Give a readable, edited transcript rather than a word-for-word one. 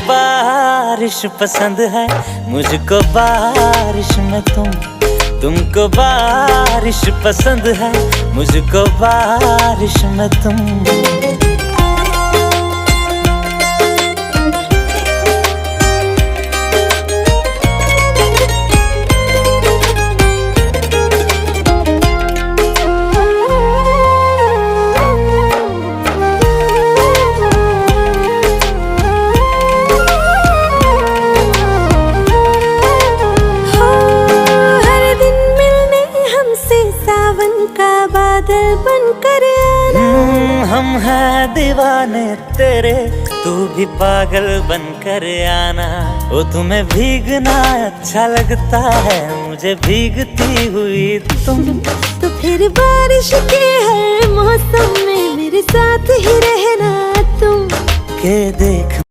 बारिश पसंद है, मुझको बारिश में तुमको बारिश पसंद है, मुझको बारिश में तुम। बादल बनकर आना। हम हैं दीवाने तेरे, तू भी पागल बनकर आना। ओ तुम्हें भीगना अच्छा लगता है, मुझे भीगती हुई तुम। तो फिर बारिश के हर मौसम में मेरे साथ ही रहना तुम। के देख